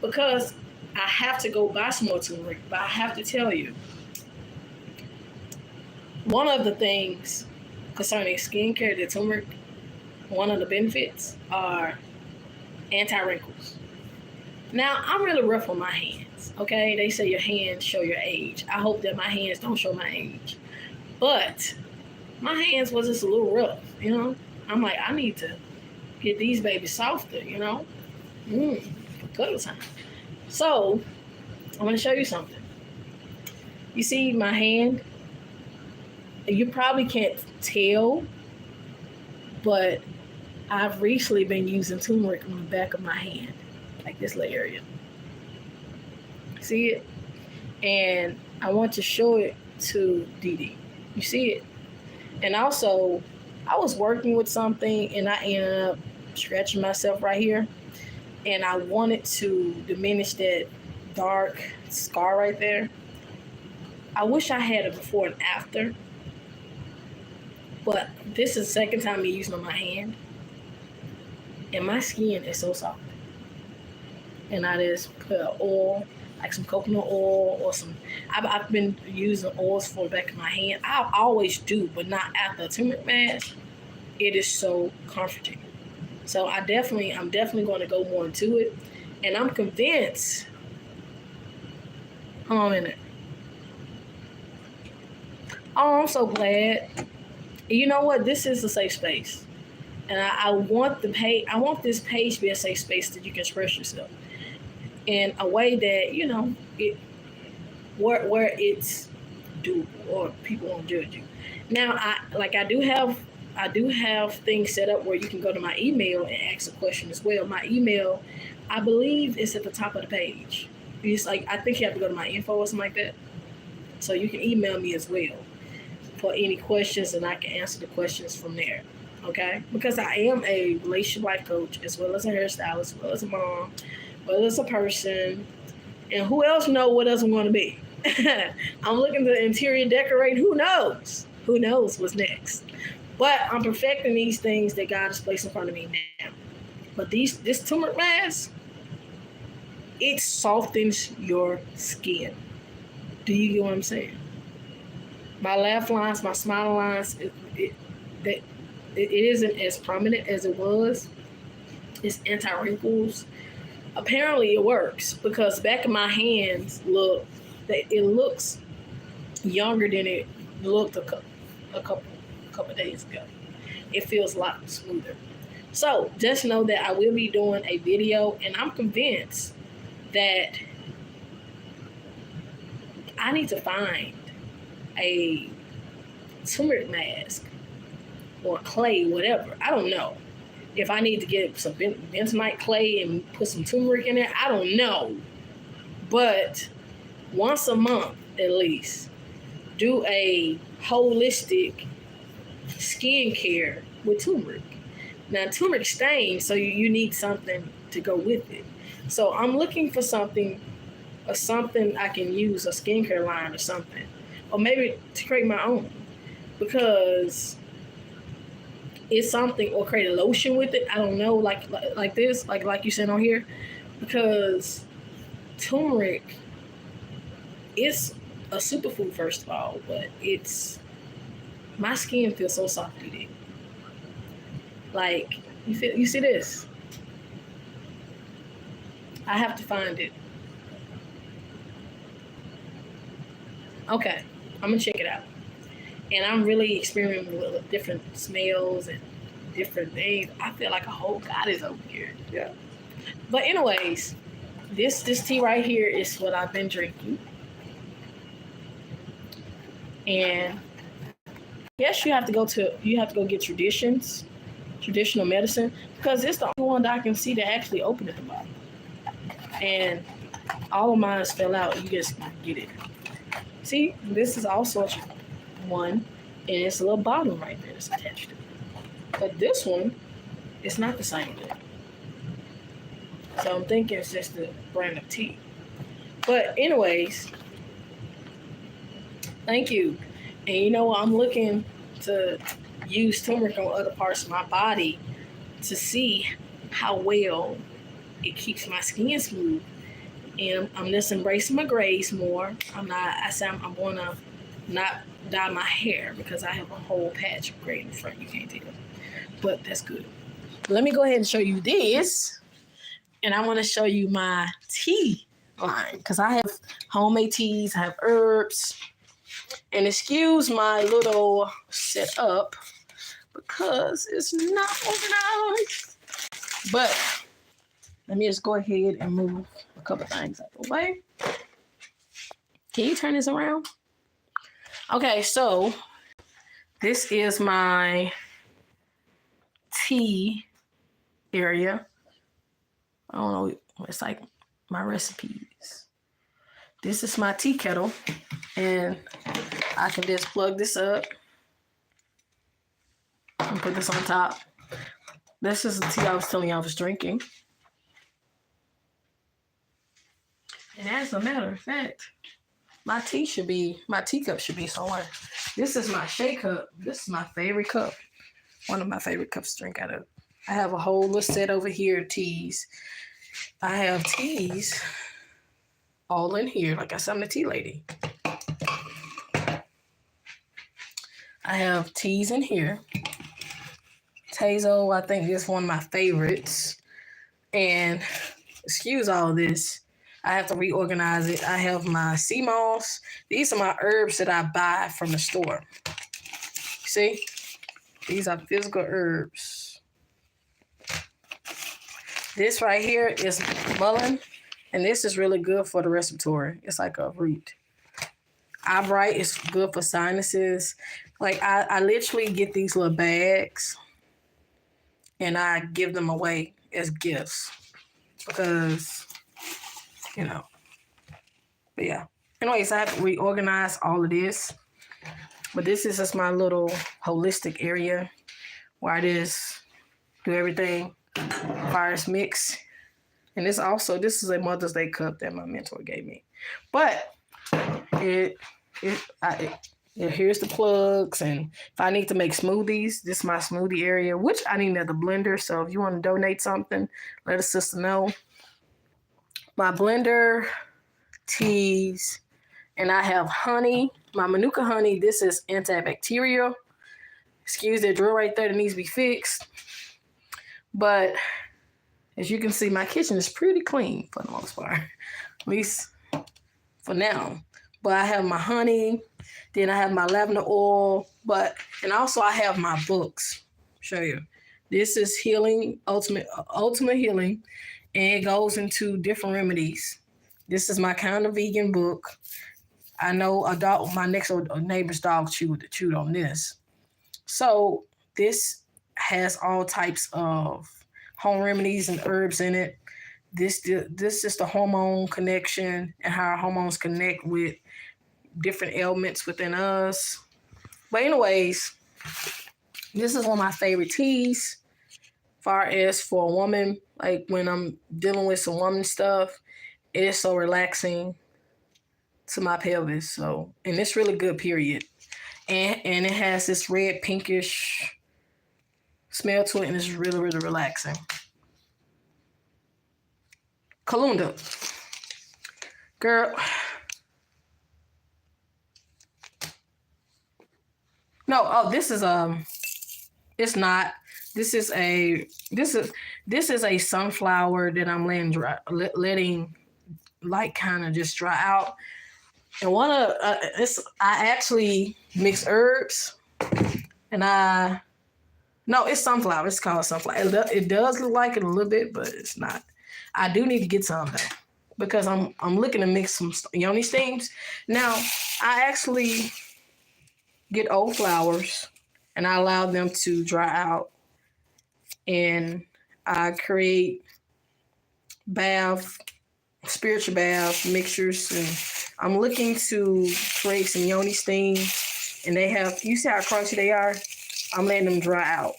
because I have to go buy some more turmeric. But I have to tell you, one of the things concerning skincare, the turmeric, one of the benefits are anti-wrinkles. Now, I'm really rough on my hands, okay? They say your hands show your age. I hope that my hands don't show my age. But my hands was just a little rough, I'm like, I need to get these babies softer, Good time. So, I'm going to show you something. You see my hand? You probably can't tell, but I've recently been using turmeric on the back of my hand, like this little area. See it? And I want to show it to Dee Dee. You see it? And also, I was working with something and I ended up scratching myself right here. and I wanted to diminish that dark scar right there. I wish I had a before and after, but this is the second time me using on my hand, and my skin is so soft. And I just put oil, like some coconut oil or some. I've been using oils for the back of my hand. I always do, but not after a turmeric mask. It is so comforting. So I'm definitely going to go more into it, and I'm convinced. Hold on a minute. Oh, I'm so glad. You know what? This is a safe space, and I want the page. I want this page to be a safe space that you can express yourself in a way that where it's doable or people won't judge you. Now, I do have things set up where you can go to my email and ask a question as well. My email, I believe, is at the top of the page. It's like I think you have to go to my info or something like that. So you can email me as well for any questions, and I can answer the questions from there. Okay? Because I am a relationship life coach as well as a hairstylist, as well as a mom, as well as a person, and who else know what else I'm going to be? I'm looking to interior decorate. Who knows? Who knows what's next? But I'm perfecting these things that God has placed in front of me now. But this turmeric mask, it softens your skin. Do you get what I'm saying? My laugh lines, my smile lines, it isn't as prominent as it was. It's anti-wrinkles. Apparently it works because back of my hands it looks younger than it looked a couple days ago. It feels a lot smoother. So just know that I will be doing a video, and I'm convinced that I need to find a turmeric mask or clay, whatever. I don't know. If I need to get some bentonite clay and put some turmeric in there, I don't know. But once a month at least, do a holistic skincare with turmeric. Now, turmeric stains, so you need something to go with it. So I'm looking for something I can use, a skincare line or something. Or maybe to create my own. Because it's something, or create a lotion with it. I don't know, like this, like you said on here. Because turmeric is a superfood, first of all, but my skin feels so soft today. Like, you see this? I have to find it. Okay, I'm gonna check it out. And I'm really experimenting with different smells and different things. I feel like a whole goddess over here. Yeah. But anyways, this tea right here is what I've been drinking. And yes, you have to go get traditional medicine, because it's the only one that I can see that actually open at the bottom. And all of mine fell out. You just get it. See, this is also one, and it's a little bottle right there that's attached to it. But this one, it's not the same thing. So I'm thinking it's just the brand of tea. But anyways, thank you. And you know, I'm looking to use turmeric on other parts of my body to see how well it keeps my skin smooth. And I'm just embracing my grays more. I'm going to not dye my hair because I have a whole patch of gray in the front. You can't tell. But that's good. Let me go ahead and show you this. And I want to show you my tea line, because I have homemade teas, I have herbs. And excuse my little setup because it's not organized. But let me just go ahead and move a couple things out the way. Can you turn this around? Okay, so this is my tea area. I don't know, it's like my recipes. This is my tea kettle, and I can just plug this up and put this on top. This is the tea I was telling you I was drinking. And as a matter of fact, my teacup should be somewhere. This is my shea cup. This is my favorite cup. One of my favorite cups to drink out of. I have a whole little set over here of teas. I have teas all in here. Like I said, I'm the tea lady. I have teas in here. Tazo, I think is one of my favorites. And excuse all this. I have to reorganize it. I have my sea moss. These are my herbs that I buy from the store. See? These are physical herbs. This right here is mullein, and this is really good for the respiratory. It's like a root. Eyebright is good for sinuses. Like I literally get these little bags and I give them away as gifts because, but yeah. Anyways, I have to reorganize all of this. But this is just my little holistic area where I just do everything. Fires mix. And this is a Mother's Day cup that my mentor gave me. But here's the plugs, and if I need to make smoothies, this is my smoothie area, which I need another blender. So if you want to donate something, let a sister know. My blender, teas, and I have honey. My Manuka honey, this is antibacterial. Excuse that drill right there that needs to be fixed. But as you can see, my kitchen is pretty clean for the most part, at least for now. But I have my honey, then I have my lavender oil, and also I have my books. Show you. This is healing, ultimate healing, and it goes into different remedies. This is my kind of vegan book. I know my next door neighbor's dog chewed on this. So this has all types of home remedies and herbs in it. This is the hormone connection and how our hormones connect with different ailments within us. But anyways, this is one of my favorite teas. Far as for a woman, like when I'm dealing with some woman stuff, it is so relaxing to my pelvis. So, and it's really good, period. And it has this red pinkish smell to it, and it's really, really relaxing. Kalunda. Girl. No, this is it's not. This is a sunflower that I'm letting like kind of just dry out. And I actually mix herbs, and it's sunflower. It's called sunflower. It does look like it a little bit, but it's not. I do need to get some though, because I'm looking to mix some yoni steams. Now, I actually get old flowers and I allow them to dry out, and I create spiritual bath mixtures, and I'm looking to create some yoni steams, and you see how crunchy they are? I'm letting them dry out.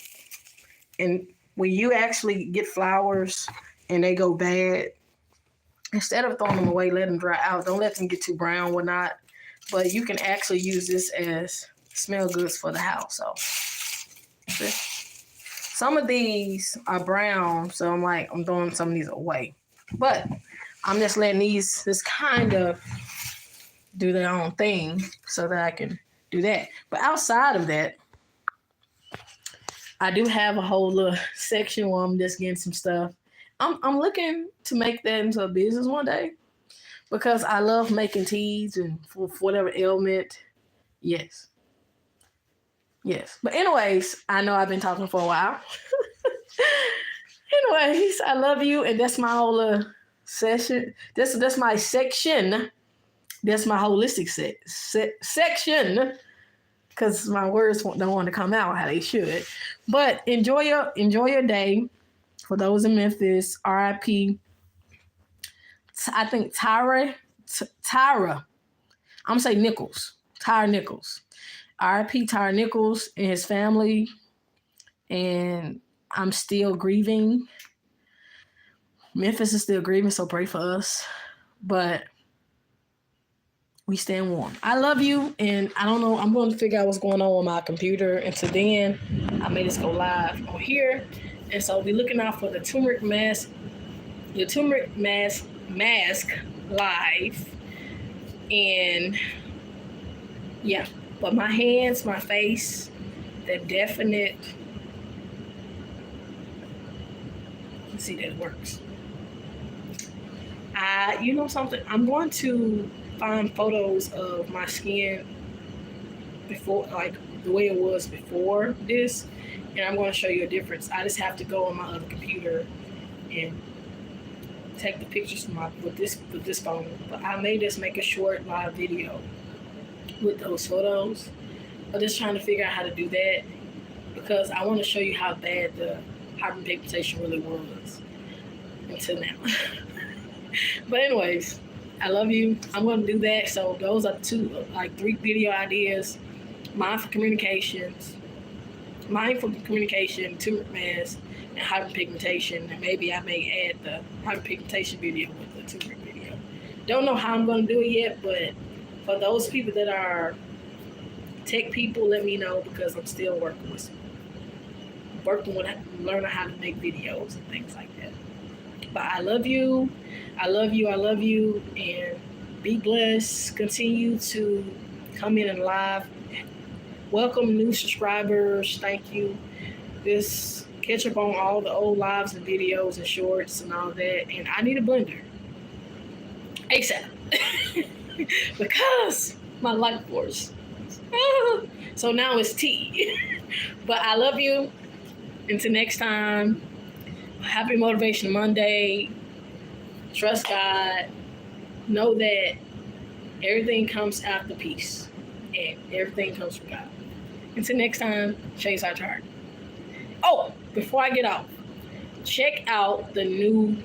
And when you actually get flowers and they go bad, instead of throwing them away, let them dry out. Don't let them get too brown, whatnot. But you can actually use this as smell goods for the house. So see? Some of these are brown, so I'm throwing some of these away. But I'm just letting these just kind of do their own thing so that I can do that. But outside of that, I do have a whole little section where I'm just getting some stuff. I'm looking to make that into a business one day because I love making teas and for whatever ailment. Yes. But anyways, I know I've been talking for a while. Anyways, I love you, and that's my whole session. That's my section. That's my holistic section. Because my words don't want to come out how they should. But enjoy your day. For those in Memphis, RIP. I think Tyra. I'm gonna say Nichols. Tyra Nichols. RIP Tyra Nichols and his family. And I'm still grieving. Memphis is still grieving, so pray for us. but we staying warm. I love you, and I don't know. I'm going to figure out what's going on with my computer. Until then, I may just go live on here, and so be looking out for the turmeric mask live, and yeah. But my hands, my face, the definite. Let's see that it works. You know something? I'm going to find photos of my skin before, like the way it was before this, and I'm going to show you a difference. I just have to go on my other computer and take the pictures with this phone. But I may just make a short live video with those photos. I'm just trying to figure out how to do that because I want to show you how bad the hyperpigmentation really was until now. But anyways, I love you. I'm going to do that. So those are three video ideas. Mindful communication, turmeric mask, and hyperpigmentation. And maybe I may add the hyperpigmentation video with the turmeric video. Don't know how I'm going to do it yet, but for those people that are tech people, let me know because I'm still working with learning how to make videos and things like that. But I love you. I love you. I love you. And be blessed. Continue to come in and live. Welcome new subscribers. Thank you. Just catch up on all the old lives and videos and shorts and all that. And I need a blender. ASAP. Because my life force. So now it's tea. But I love you. Until next time. Happy Motivational Monday. Trust God. Know that everything comes after peace. And everything comes from God. Until next time, change our heart. Oh, before I get off, check out the new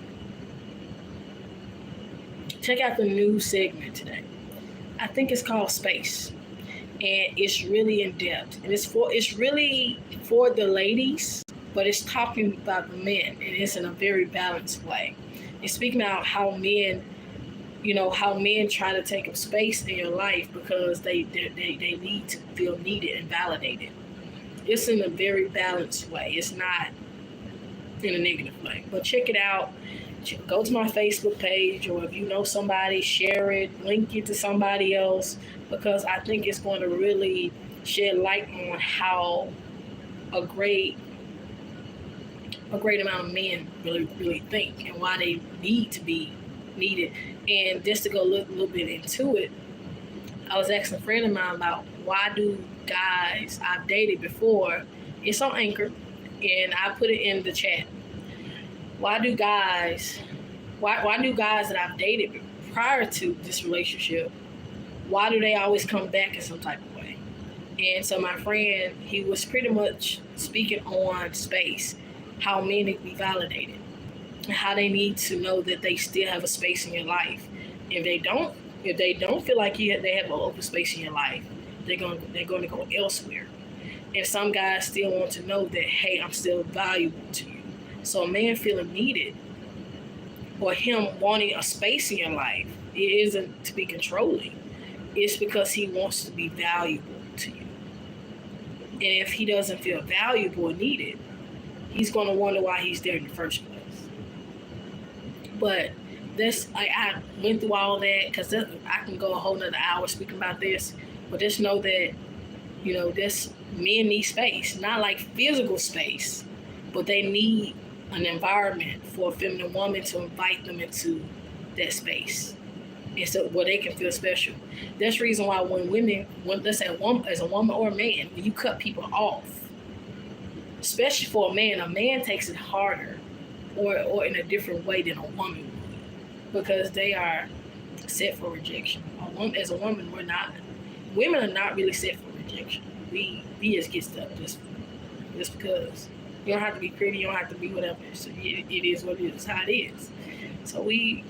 segment today. I think it's called Space. And it's really in depth. And it's really for the ladies, but it's talking about the men, and it's in a very balanced way. It's speaking about how men try to take up space in your life because they need to feel needed and validated. It's in a very balanced way. It's not in a negative way. But check it out. Go to my Facebook page, or if you know somebody, share it, link it to somebody else, because I think it's going to really shed light on how a great amount of men really think and why they need to be needed. And just to go a little bit into it, I was asking a friend of mine about why do guys I've dated before, it's on Anchor, and I put it in the chat. Why do guys that I've dated prior to this relationship, why do they always come back in some type of way? And so my friend, he was pretty much speaking on space, how men need to be validated, and how they need to know that they still have a space in your life. If they don't feel like they have an open space in your life, they're going to go elsewhere. And some guys still want to know that, hey, I'm still valuable to you. So a man feeling needed, or him wanting a space in your life, it isn't to be controlling. It's because he wants to be valuable to you. And if he doesn't feel valuable or needed, he's going to wonder why he's there in the first place. But I went through all that because I can go a whole nother hour speaking about this. But just know that, this men need space, not like physical space, but they need an environment for a feminine woman to invite them into that space, and so where they can feel special. That's the reason why let's say as a woman or a man, when you cut people off, especially for a man takes it harder or in a different way than a woman would, because they are set for rejection. As a woman, we're not. Women are not really set for rejection. We just get stuff just because. You don't have to be pretty. You don't have to be whatever. So it is what it is. It's how it is. So we're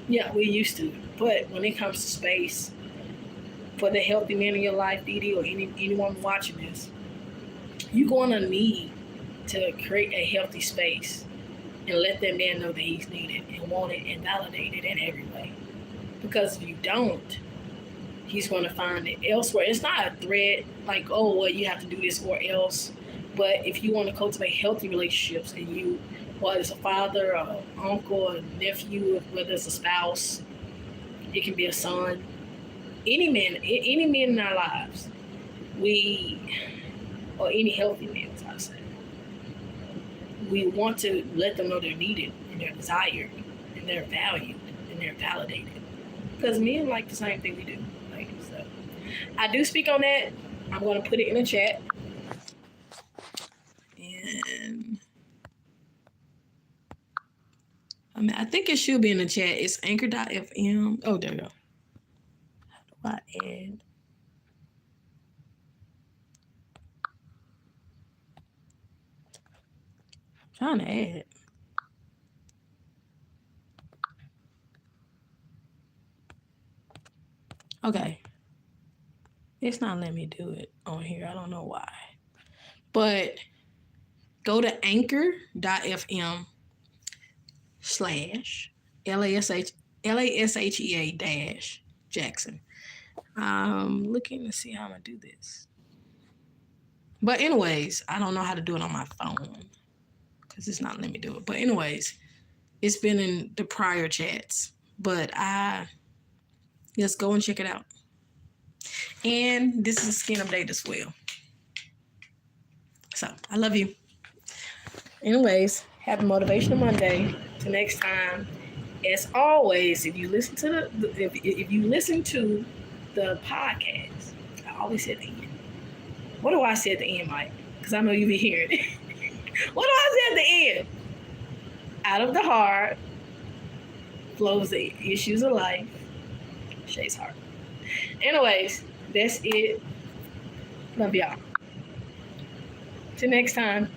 used to it. But when it comes to space, for the healthy man in your life, Didi, or anyone watching this, you're going to need to create a healthy space and let that man know that he's needed and wanted and validated in every way. Because if you don't, he's going to find it elsewhere. It's not a threat like, oh, well, you have to do this or else. But if you want to cultivate healthy relationships, and you, whether it's a father, or uncle, a nephew, whether it's a spouse, it can be a son, any man in our lives, we, or any healthy men, as I say, we want to let them know they're needed and they're desired and they're valued and they're validated. Because men like the same thing we do. Like, so I do speak on that. I'm going to put it in the chat. And I think it should be in the chat. It's anchor.fm. Oh, there we go. How do I add? I'm trying to add. Okay. It's not letting me do it on here. I don't know why. But go to anchor.fm / LASHEA - Jackson. I'm looking to see how I'm going to do this. But anyways, I don't know how to do it on my phone because it's not letting me do it. But anyways, it's been in the prior chats. But I just go and check it out. And this is a skin update as well. So I love you. Anyways, happy Motivational Monday. Till next time. As always, if you listen to the podcast, I always say at the end. What do I say at the end, Mike? Because I know you be hearing it. What do I say at the end? Out of the heart flows the issues of life. Shay's heart. Anyways, that's it. Love y'all. Till next time.